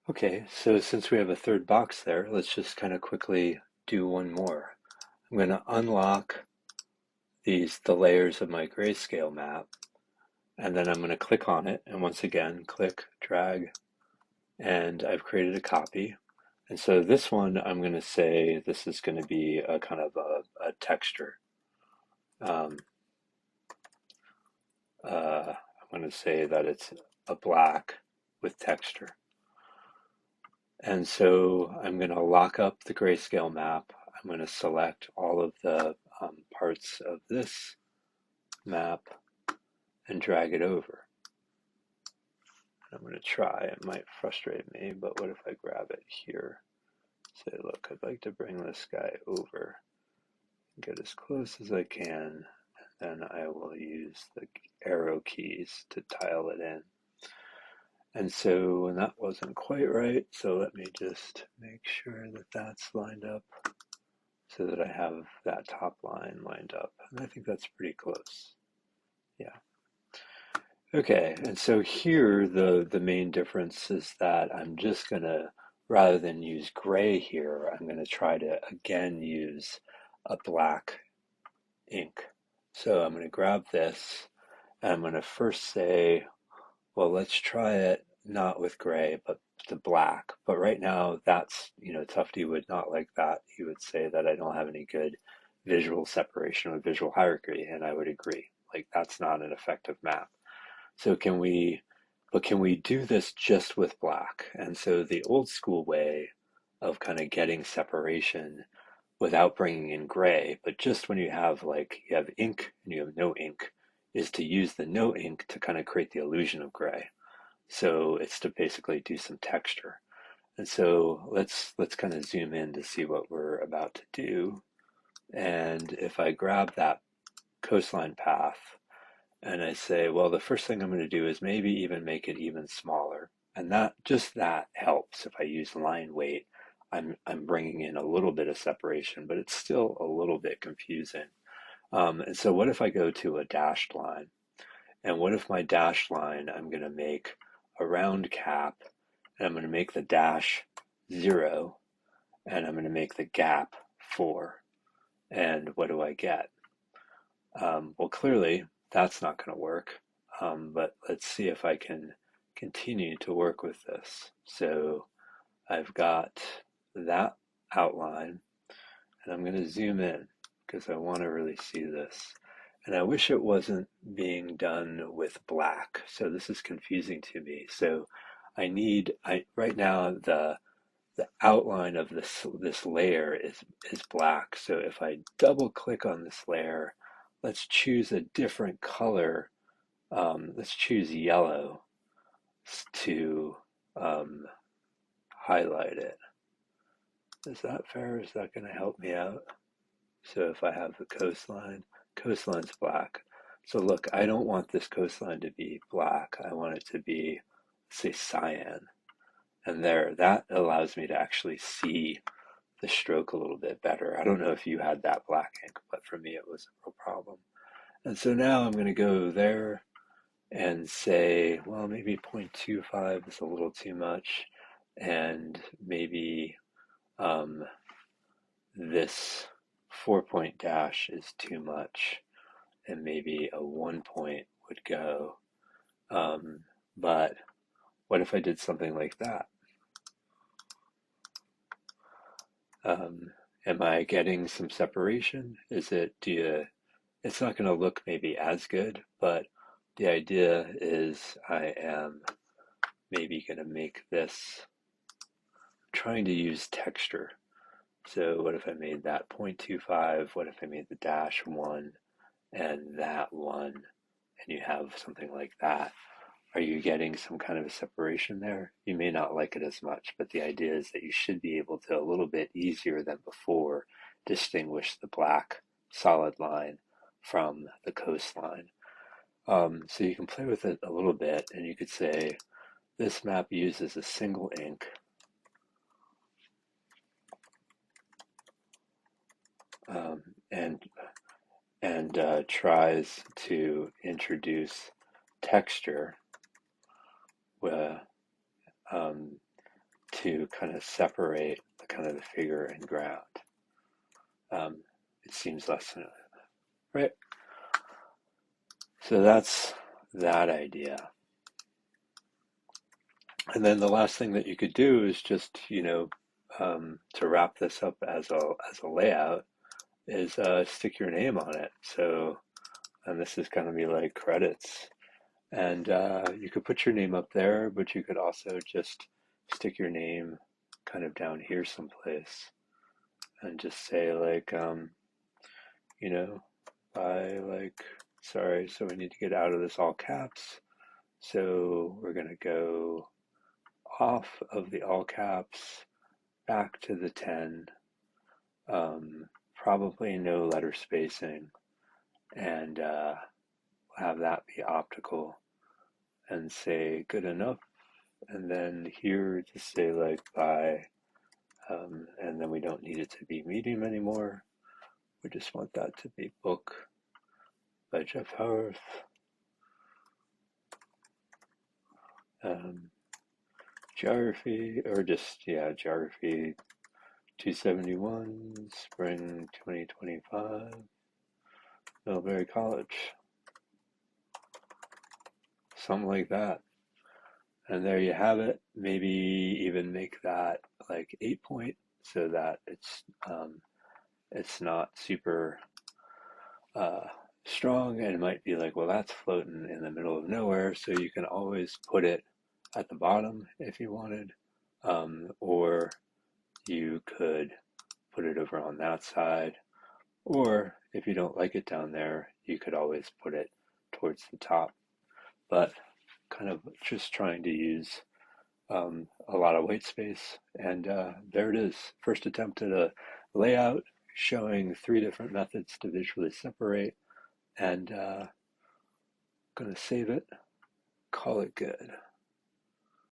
Okay, so since we have a third box there, let's just kind of quickly do one more. I'm going to unlock the layers of my grayscale map, and then I'm going to click on it, and once again, click, drag, and I've created a copy. And so this one, I'm going to say this is going to be a kind of a texture. Um, I'm going to say that it's a black with texture. And so I'm going to lock up the grayscale map. I'm going to select all of the parts of this map and drag it over. I'm going to try. It might frustrate me, but what if I grab it here? Say, look, I'd like to bring this guy over, get as close as I can, and then I will use the arrow keys to tile it in. And so that wasn't quite right, so let me just make sure that that's lined up so that I have that top line lined up. And I think that's pretty close. Yeah. Okay, and so here the main difference is that I'm just gonna, rather than use gray here, I'm gonna try to again use a black ink. So I'm gonna grab this and I'm gonna first say, well, let's try it not with gray, but the black. But right now that's, Tufty would not like that. He would say that I don't have any good visual separation or visual hierarchy, and I would agree. Like that's not an effective map. So can we do this just with black? And so the old school way of kind of getting separation without bringing in gray, but just when you have ink and you have no ink, is to use the no ink to kind of create the illusion of gray. So it's to basically do some texture. And so let's kind of zoom in to see what we're about to do. And if I grab that coastline path and I say, well, the first thing I'm going to do is maybe even make it even smaller. And that helps. If I use line weight, I'm bringing in a little bit of separation, but it's still a little bit confusing. And so what if I go to a dashed line? And what if my dashed line, I'm going to make a round cap, and I'm going to make the dash 0, and I'm going to make the gap 4. And what do I get? Well, clearly that's not going to work, but let's see if I can continue to work with this. So I've got that outline, and I'm going to zoom in because I want to really see this. And I wish it wasn't being done with black. So this is confusing to me. So right now the outline of this layer is black. So if I double click on this layer, let's choose a different color. Let's choose yellow to um, highlight it. Is that fair? Is that going to help me out? So if I have the coastline's black. So look, I don't want this coastline to be black. I want it to be, say, cyan. And there, that allows me to actually see the stroke a little bit better. I don't know if you had that black ink, but for me it was a real problem. And so now I'm going to go there and say, well, maybe 0.25 is a little too much, and maybe um, this 4-point dash is too much, and maybe a 1 point would go. But what if I did something like that? Um, am I getting some separation? It's not going to look maybe as good, but the idea is I am maybe going to make this, trying to use texture. So what if I made that 0.25? What if I made the dash 1 and that 1? And you have something like that. Are you getting some kind of a separation there? You may not like it as much, but the idea is that you should be able to, a little bit easier than before, distinguish the black solid line from the coastline. So you can play with it a little bit, and you could say this map uses a single ink, um, and tries to introduce texture, uh, um, to kind of separate the kind of the figure and ground. It seems less than, right? So that's that idea. And then the last thing that you could do is just, to wrap this up as a layout is stick your name on it. So, and this is going to be like credits. And you could put your name up there, but you could also just stick your name kind of down here someplace and just say like, you know, I like, sorry, so we need to get out of this all caps. So we're going to go off of the all caps, back to the 10, probably no letter spacing, and have that be optical and say good enough. And then here just say like by, and then we don't need it to be medium anymore. We just want that to be book by Jeff Howarth. Geography, or just, yeah, Geography 271, Spring 2025, Millbury College. Something like that. And there you have it. Maybe even make that like 8 point so that it's not super strong, and it might be like, well, that's floating in the middle of nowhere, so you can always put it at the bottom if you wanted, or you could put it over on that side, or if you don't like it down there, you could always put it towards the top. But kind of just trying to use a lot of white space, and there it is. First attempt at a layout showing 3 different methods to visually separate, and going to save it, call it good.